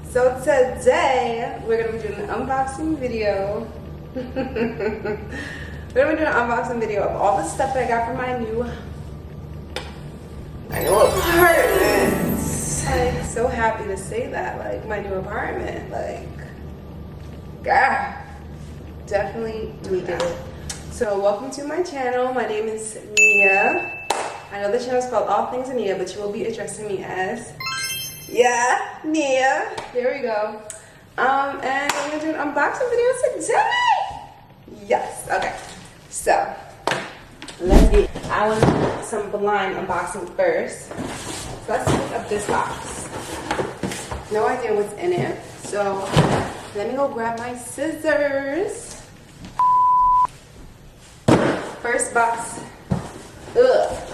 So today we're gonna be doing an unboxing video. We're gonna be doing an unboxing video of all the stuff that I got from my new apartment. I'm so happy to say that, like my new apartment, like, God, definitely tweaked it. So welcome to my channel. My name is Nia. I know the channel is called All Things Nia, but you will be addressing me as Nia. There we go. And I'm gonna do an unboxing video today. Yes. Okay. So let's get. I want to do some blind unboxing first. So let's pick up this box. No idea what's in it. So let me go grab my scissors. First box. Ugh.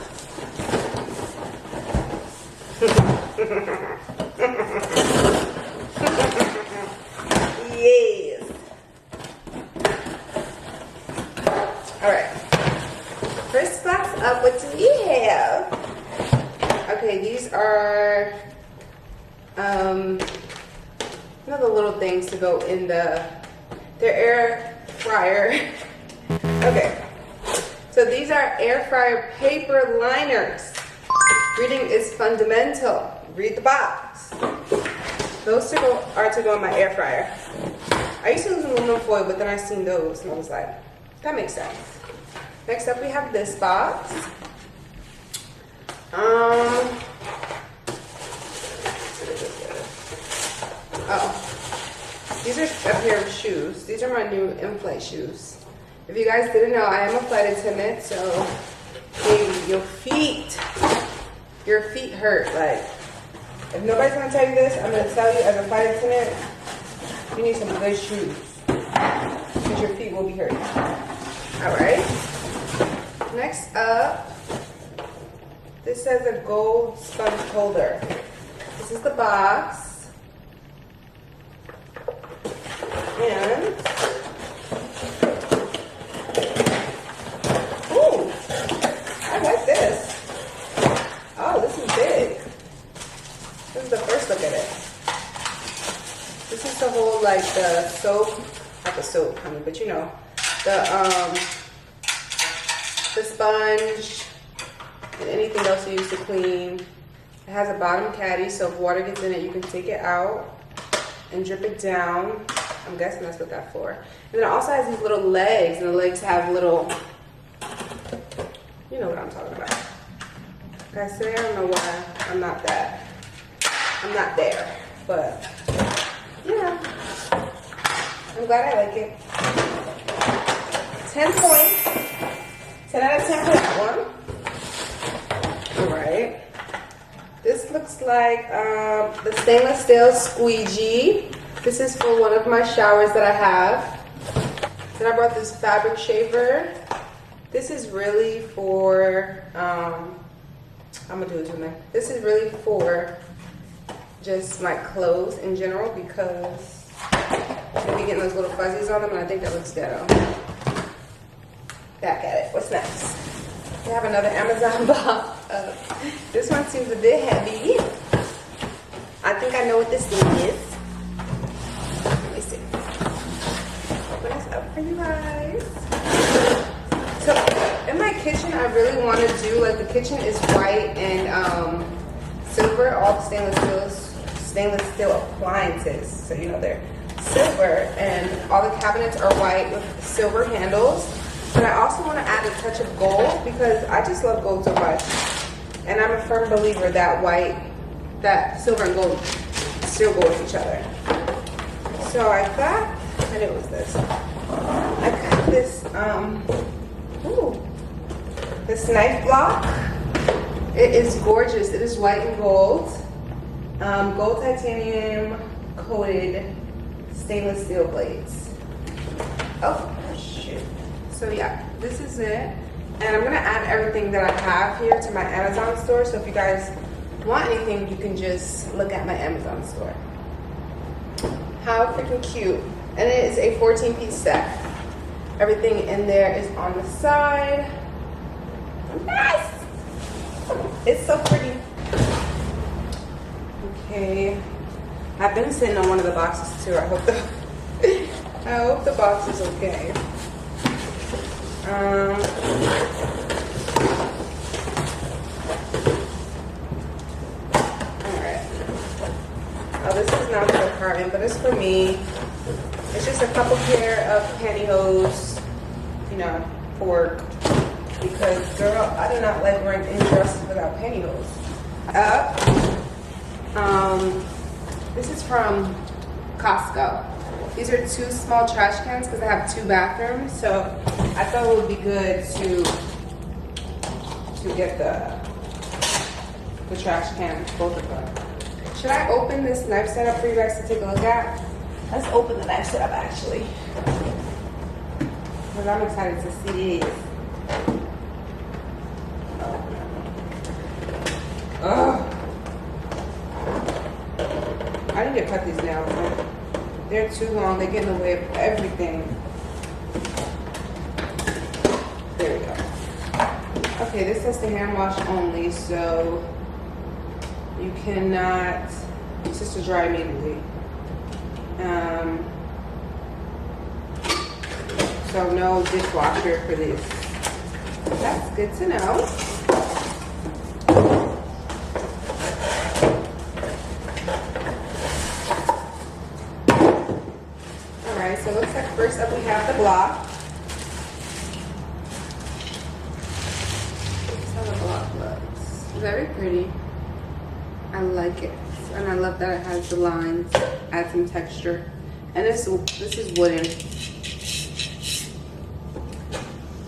Yes. All right. First box up, what do we have? Okay, these are you know, the little things to go in they're air fryer. Okay. So these are air fryer paper liners. Reading is fundamental. Read the box. Those are to go in my air fryer. I used to use aluminum foil, but then I seen those and I was like, that makes sense. Next up we have this box. Oh, these are a pair of shoes. These are my new in-flight shoes. If you guys didn't know, I am a flight attendant, so baby, your feet hurt. Like, if nobody's gonna tell you this, I'm gonna tell you as a flight attendant, you need some good shoes, because your feet will be hurting. All right. Next up, this says a gold sponge holder. This is the box. And ooh, I like this. Oh, this is big. This is the first look at it. This is the whole, like, the soap, not the soap, honey, but you know, the sponge and anything else you use to clean. It has a bottom caddy, so if water gets in it, you can take it out and drip it down. I'm guessing that's what that's for. And then it also has these little legs, and the legs have little, you know what I'm talking about. Guys, today I don't know why I'm not there, but yeah, I'm glad I like it. 10 points, 10 out of 10 for that one. All right, this looks like the stainless steel squeegee. This is for one of my showers that I have. Then I brought this fabric shaver. This is really for, I'm gonna do it to me. This is really for just my clothes in general, because you'll be getting those little fuzzies on them, and I think that looks ghetto. Back at it. What's next? We have another Amazon box. This one seems a bit heavy. I think I know what this thing is. For you guys. So in my kitchen, I really want to do, like, the kitchen is white and silver, all the stainless steel appliances. So you know they're silver, and all the cabinets are white with silver handles. But I also want to add a touch of gold, because I just love gold so much, and I'm a firm believer that silver and gold still go with each other. So I thought, and it was this. I got this, this knife block. It is gorgeous. It is white and gold. Gold titanium coated stainless steel blades. Oh, shoot. So yeah, this is it. And I'm gonna add everything that I have here to my Amazon store. So if you guys want anything, you can just look at my Amazon store. How freaking cute. And it is a 14-piece set. Everything in there is on the side. Nice! It's so pretty. Okay. I've been sitting on one of the boxes too. I hope the box is okay. Alright. Oh, this is not for the carton, but it's for me. It's just a couple pair of pantyhose, you know, for work. Because, girl, I do not like wearing any dresses without pantyhose. This is from Costco. These are 2 small trash cans because I have 2 bathrooms. So I thought it would be good to get the trash cans, both of them. Should I open this knife setup for you guys to take a look at? Let's open the knife setup actually. Because I'm excited to see these. Oh. I need to cut these nails. They're too long. They get in the way of everything. There we go. Okay, this says to hand wash only, so you cannot. It's just to dry immediately. So no dishwasher for these. That's good to know. So it looks like first up we have the block. This is how the block looks. Very pretty. I like it. And I love that it has the lines, add some texture. And this is wooden.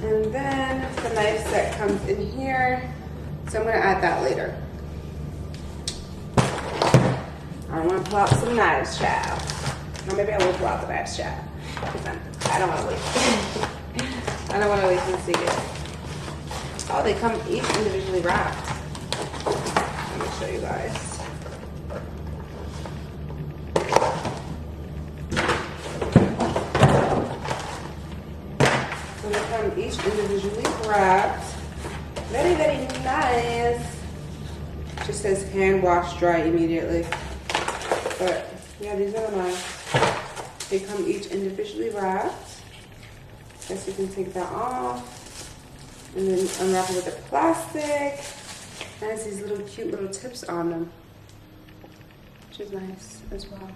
And then the knife set comes in here. So I'm gonna add that later. I want to pull out some knives, child. Or maybe I will pull out the knives, child. I don't want to wait. I don't want to wait to see it. Oh, they come each individually wrapped. Let me show you guys. So they come each individually wrapped. Very, very nice. It just says hand wash dry immediately. But yeah, these are nice. They come each individually wrapped. Guess you can take that off. And then unwrap it with the plastic. And it has these little cute little tips on them. Which is nice as well.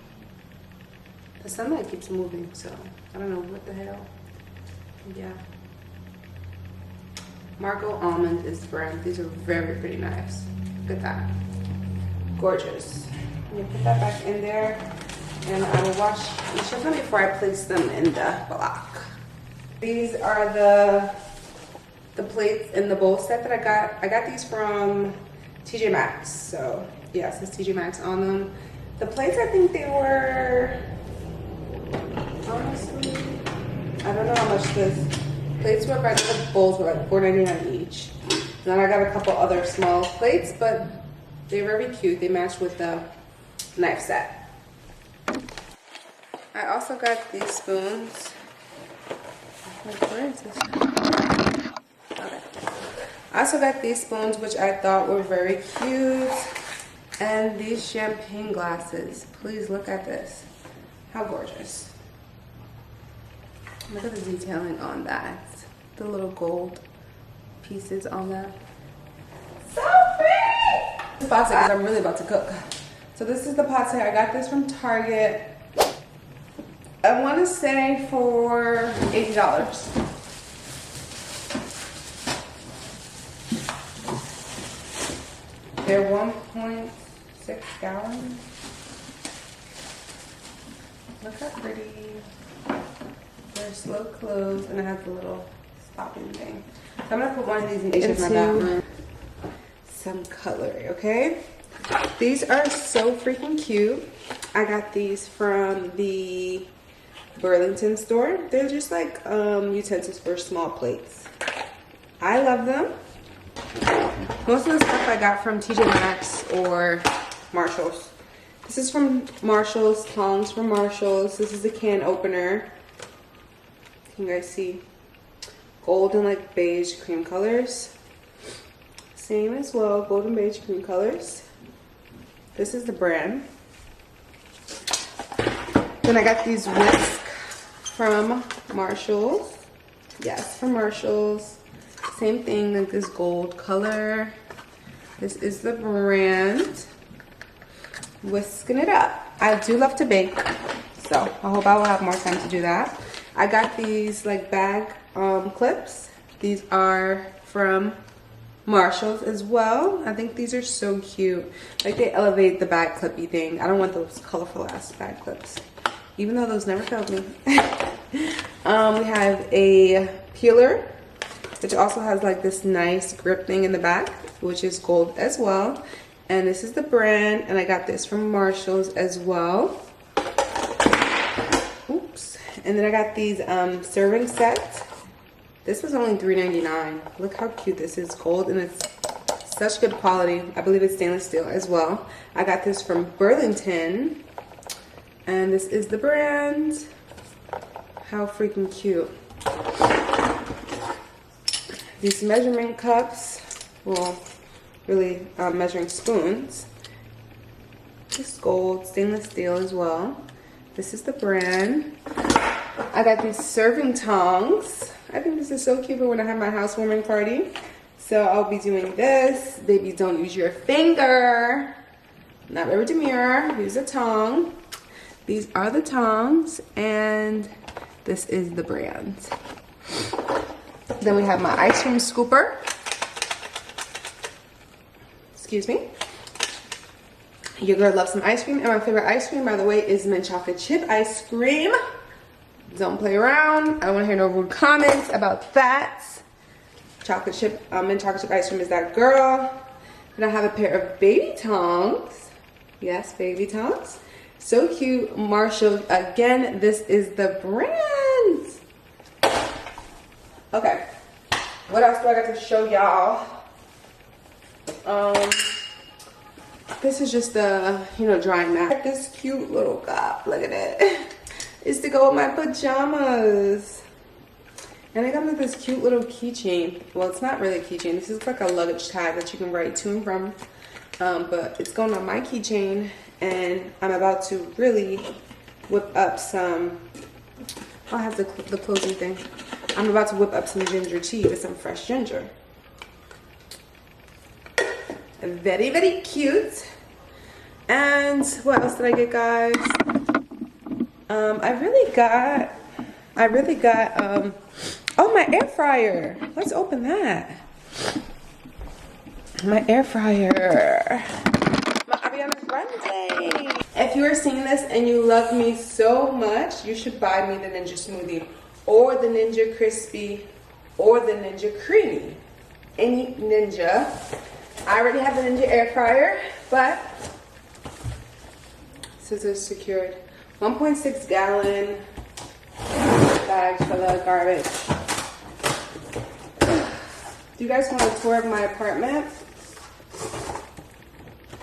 The sunlight keeps moving, so I don't know what the hell. Yeah. Margot Almond is the brand. These are very pretty knives. Look at that. Gorgeous. And you put that back in there. And I will wash each of them before I place them in the block. These are the plates in the bowl set that I got. I got these from TJ Maxx. So yeah, it says TJ Maxx on them. The plates, I think they were, honestly, I don't know how much this plates were, but the bowls were like $4.99 each. Then I got a couple other small plates, but they're very cute. They match with the knife set. I also got these spoons. Where is this? Okay. I also got these spoons, which I thought were very cute. And these champagne glasses. Please look at this. How gorgeous. Look at the detailing on that. The little gold pieces on that. So pretty! This box because I'm really about to cook. So this is the pot set. I got this from Target. I want to say for $80. They're 1.6 gallons. Look how pretty. They're slow closed and it has a little stopping thing. So I'm gonna put one of these into my bathroom. Some cutlery, okay? These are so freaking cute. I got these from the Burlington store. They're just like utensils for small plates. I love them. Most of the stuff I got from TJ Maxx or Marshalls. This is from Marshalls, tongs from Marshalls. This is the can opener. Can you guys see? Gold and like beige cream colors. Same as well, gold and beige cream colors. This is the brand. Then I got these whisks from Marshalls. Yes, from Marshalls. Same thing, like this gold color. This is the brand. Whisking it up. I do love to bake, so I hope I will have more time to do that. I got these like bag clips. These are from Marshalls as well. I think these are so cute. Like they elevate the bag clippy thing. I don't want those colorful ass bag clips, even though those never failed me. We have a peeler, which also has like this nice grip thing in the back, which is gold as well. And this is the brand, and I got this from Marshalls as well. Oops. And then I got these serving sets. This was only $3.99. Look how cute this is, gold, and it's such good quality. I believe it's stainless steel as well. I got this from Burlington, and this is the brand. How freaking cute. These measurement cups, well, really measuring spoons. This gold, stainless steel as well. This is the brand. I got these serving tongs. I think this is so cute for when I have my housewarming party. So I'll be doing this. Baby, don't use your finger. Not very demure. Use a tong. These are the tongs, and this is the brand. Then we have my ice cream scooper. Excuse me. Your girl loves some ice cream, and my favorite ice cream, by the way, is mint chocolate chip ice cream. Don't play around. I don't want to hear no rude comments about that. Chocolate chip, mint chocolate chip ice cream is that girl. And I have a pair of baby tongs. Yes, baby tongs. So cute. Marshall. Again, this is the brand. Okay. What else do I got to show y'all? This is just the, drying mat. This cute little cup. Look at it. It's to go with my pajamas. And I got like this cute little keychain. Well, it's not really a keychain. This is like a luggage tag that you can write to and from. But it's going on my keychain. And I'm about to really whip up some... Oh, I have the closing thing. I'm about to whip up some ginger tea with some fresh ginger. Very, very cute. And what else did I get, guys? I really got, oh, my air fryer. Let's open that. My air fryer. My Ariana Grande. If you are seeing this and you love me so much, you should buy me the Ninja Smoothie or the Ninja Crispy or the Ninja Creamy. Any Ninja. I already have the Ninja air fryer, but scissors secured. 1.6 gallon bags full of garbage. Do you guys want a tour of my apartment?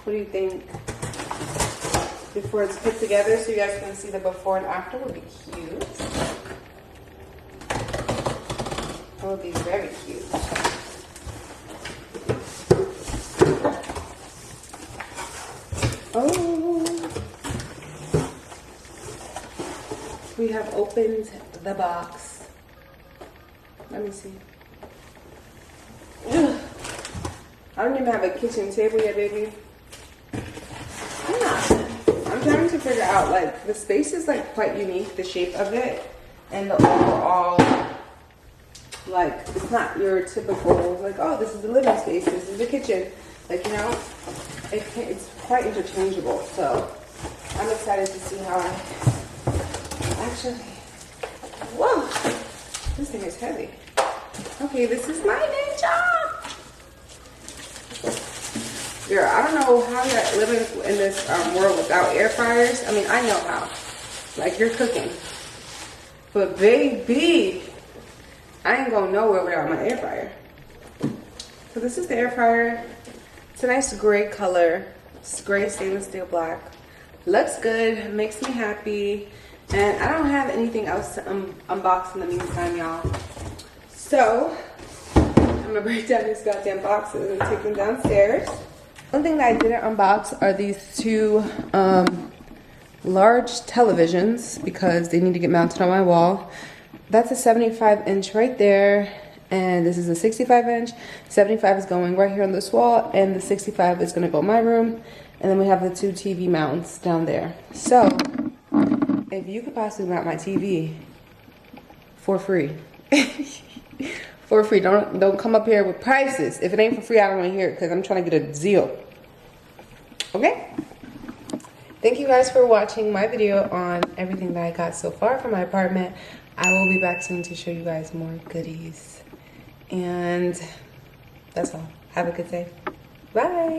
What do you think? Before it's put together, so you guys can see the before and after, would be cute. That would be very cute. Oh, we have opened the box. Let me see. Ugh. I don't even have a kitchen table yet, baby. I'm trying to figure out, like, the space is like quite unique, the shape of it, and the overall, like, it's not your typical, like, oh, this is the living space, this is the kitchen. Like, it's quite interchangeable, so I'm excited to see how whoa, this thing is heavy. Okay, this is my Ninja. Girl, I don't know how you're living in this world without air fryers. I mean, I know how. Like, you're cooking. But baby, I ain't going nowhere without my air fryer. So this is the air fryer. It's a nice gray color. It's gray stainless steel black. Looks good, makes me happy. And I don't have anything else to unbox in the meantime, y'all. So, I'm gonna break down these goddamn boxes and take them downstairs. One thing that I didn't unbox are these two large televisions because they need to get mounted on my wall. That's a 75-inch right there, and this is a 65-inch. 75 is going right here on this wall, and the 65 is gonna go in my room. And then we have the 2 TV mounts down there. So, if you could possibly mount my TV for free, for free, don't come up here with prices. If it ain't for free, I don't want to hear it because I'm trying to get a deal. Okay? Thank you guys for watching my video on everything that I got so far from my apartment. I will be back soon to show you guys more goodies. And that's all. Have a good day. Bye.